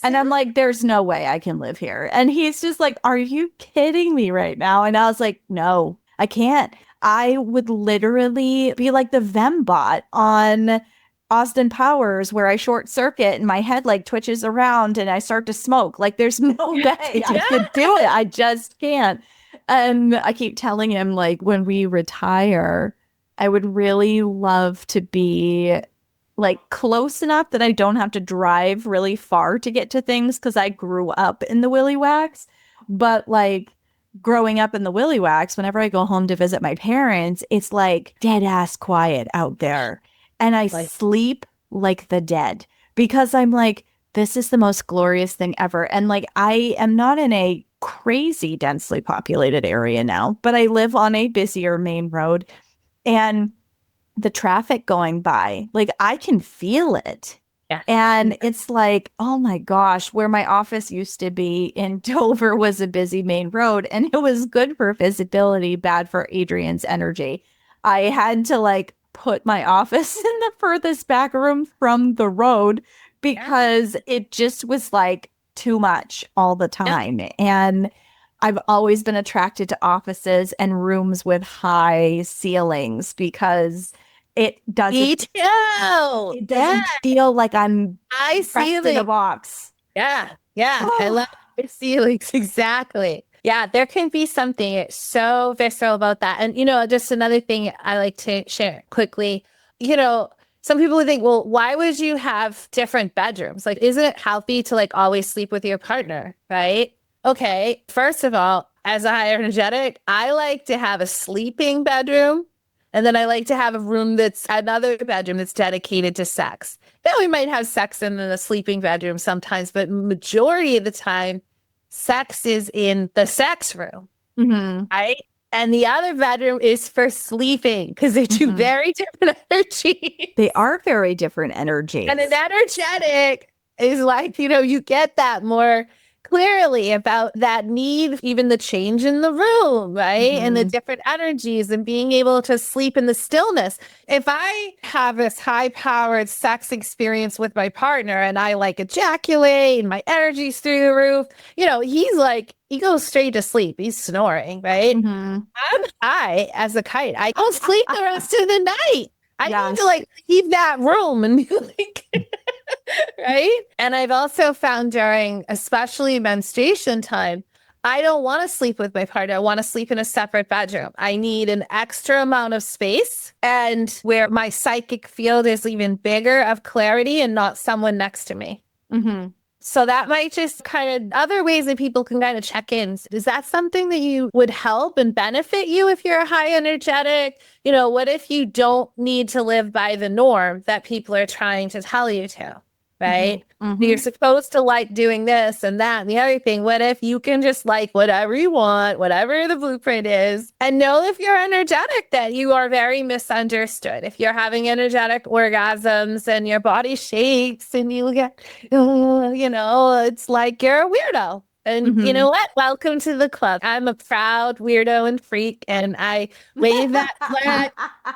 And I'm like, there's no way I can live here. And he's just like, are you kidding me right now? And I was like, no, I can't. I would literally be like the Vembot on Austin Powers, where I short circuit and my head like twitches around and I start to smoke. Like, there's no way I could do it. I just can't. And I keep telling him, like, when we retire, I would really love to be like close enough that I don't have to drive really far to get to things, because I grew up in the Willy Wax. But like growing up in the Willy Wax, whenever I go home to visit my parents, it's like dead ass quiet out there. And I sleep like the dead, because I'm like, this is the most glorious thing ever. And like, I am not in a crazy densely populated area now, but I live on a busier main road, and the traffic going by, like, I can feel it. Yeah. And it's like, oh my gosh, where my office used to be in Dover was a busy main road, and it was good for visibility, bad for Adrian's energy. I had to like put my office in the furthest back room from the road, because it just was like too much all the time. Yeah. And I've always been attracted to offices and rooms with high ceilings, because it doesn't feel like I'm pressed in a box. Yeah. I love high ceilings. Exactly. Yeah, there can be something so visceral about that. And, just another thing I like to share quickly, some people would think, well, why would you have different bedrooms? Like, isn't it healthy to like always sleep with your partner, right? Okay, first of all, as a high energetic, I like to have a sleeping bedroom. And then I like to have a room that's another bedroom that's dedicated to sex. Then we might have sex in the sleeping bedroom sometimes, but majority of the time, sex is in the sex room, right? And the other bedroom is for sleeping, because they're two very different energies. They are very different energies. And an energetic is like, you get that more clearly about that need, even the change in the room, right? And the different energies and being able to sleep in the stillness. If I have this high-powered sex experience with my partner and I like ejaculate and my energy's through the roof, he's like, he goes straight to sleep. He's snoring, right? I'm high as a kite. I don't sleep the rest of the night. I need to like leave that room and be like, right? And I've also found during especially menstruation time, I don't want to sleep with my partner. I want to sleep in a separate bedroom. I need an extra amount of space, and where my psychic field is even bigger of clarity and not someone next to me. So that might just kind of other ways that people can kind of check in. Is that something that you would help and benefit you if you're a high energetic? What if you don't need to live by the norm that people are trying to tell you to, right? You're supposed to like doing this and that and the other thing. What if you can just like whatever you want, whatever the blueprint is, and know if you're energetic that you are very misunderstood. If you're having energetic orgasms and your body shakes and you get, it's like you're a weirdo. And you know what? Welcome to the club. I'm a proud weirdo and freak, and I wave that flag,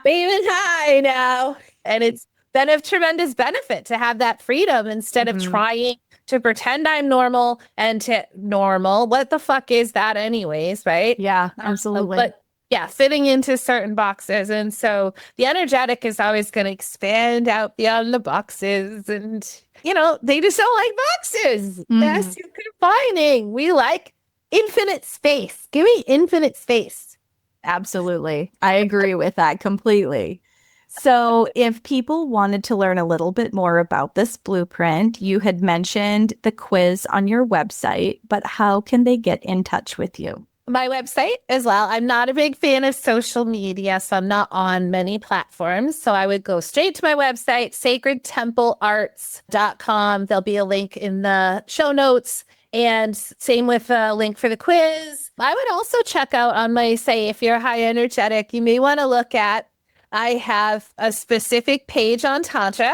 waving high now. And it's been of tremendous benefit to have that freedom instead of trying to pretend I'm normal and to normal. What the fuck is that anyways, right? Yeah, absolutely. But yeah, fitting into certain boxes. And so the energetic is always going to expand out beyond the boxes. And, they just don't like boxes. That's too confining. We like infinite space. Give me infinite space. Absolutely. I agree with that completely. So if people wanted to learn a little bit more about this blueprint, you had mentioned the quiz on your website, but how can they get in touch with you? My website as well. I'm not a big fan of social media, so I'm not on many platforms. So I would go straight to my website, sacredtemplearts.com. There'll be a link in the show notes. And same with a link for the quiz. I would also check out on my site, if you're high energetic, you may want to look at, I have a specific page on Tantra,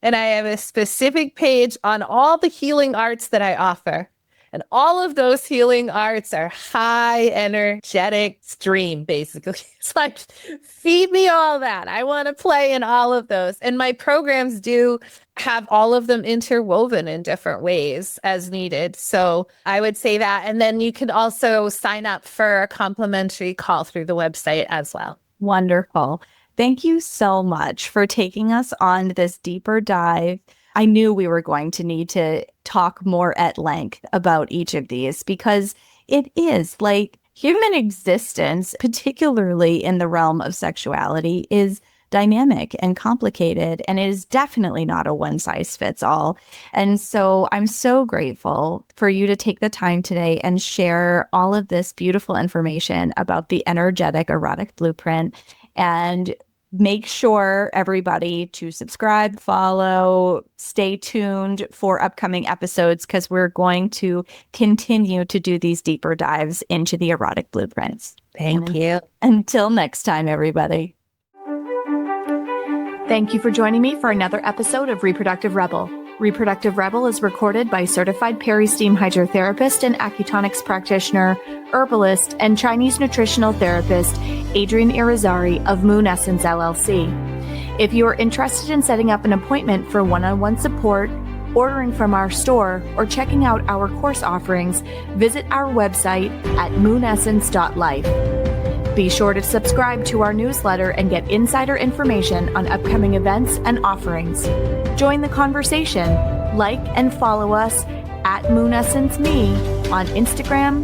and I have a specific page on all the healing arts that I offer. And all of those healing arts are high energetic stream, basically. It's like, feed me all that. I want to play in all of those. And my programs do have all of them interwoven in different ways as needed. So I would say that. And then you can also sign up for a complimentary call through the website as well. Wonderful. Thank you so much for taking us on this deeper dive. I knew we were going to need to talk more at length about each of these because it is like human existence, particularly in the realm of sexuality, is dynamic and complicated, and it is definitely not a one-size-fits-all. And so I'm so grateful for you to take the time today and share all of this beautiful information about the energetic erotic blueprint. And make sure everybody to subscribe, follow, stay tuned for upcoming episodes because we're going to continue to do these deeper dives into the erotic blueprints. Thank you. Until next time, everybody. Thank you for joining me for another episode of Reproductive Rebel. Reproductive Rebel is recorded by certified peri-steam hydrotherapist and acutonics practitioner, herbalist, and Chinese nutritional therapist, Adrienne Irizarry of Moon Essence LLC. If you are interested in setting up an appointment for one-on-one support, ordering from our store, or checking out our course offerings, visit our website at moonessence.life. Be sure to subscribe to our newsletter and get insider information on upcoming events and offerings. Join the conversation. Like and follow us at MoonEssenceMe on Instagram,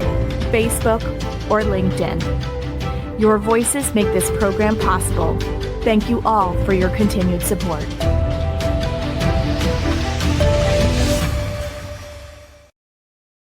Facebook, or LinkedIn. Your voices make this program possible. Thank you all for your continued support.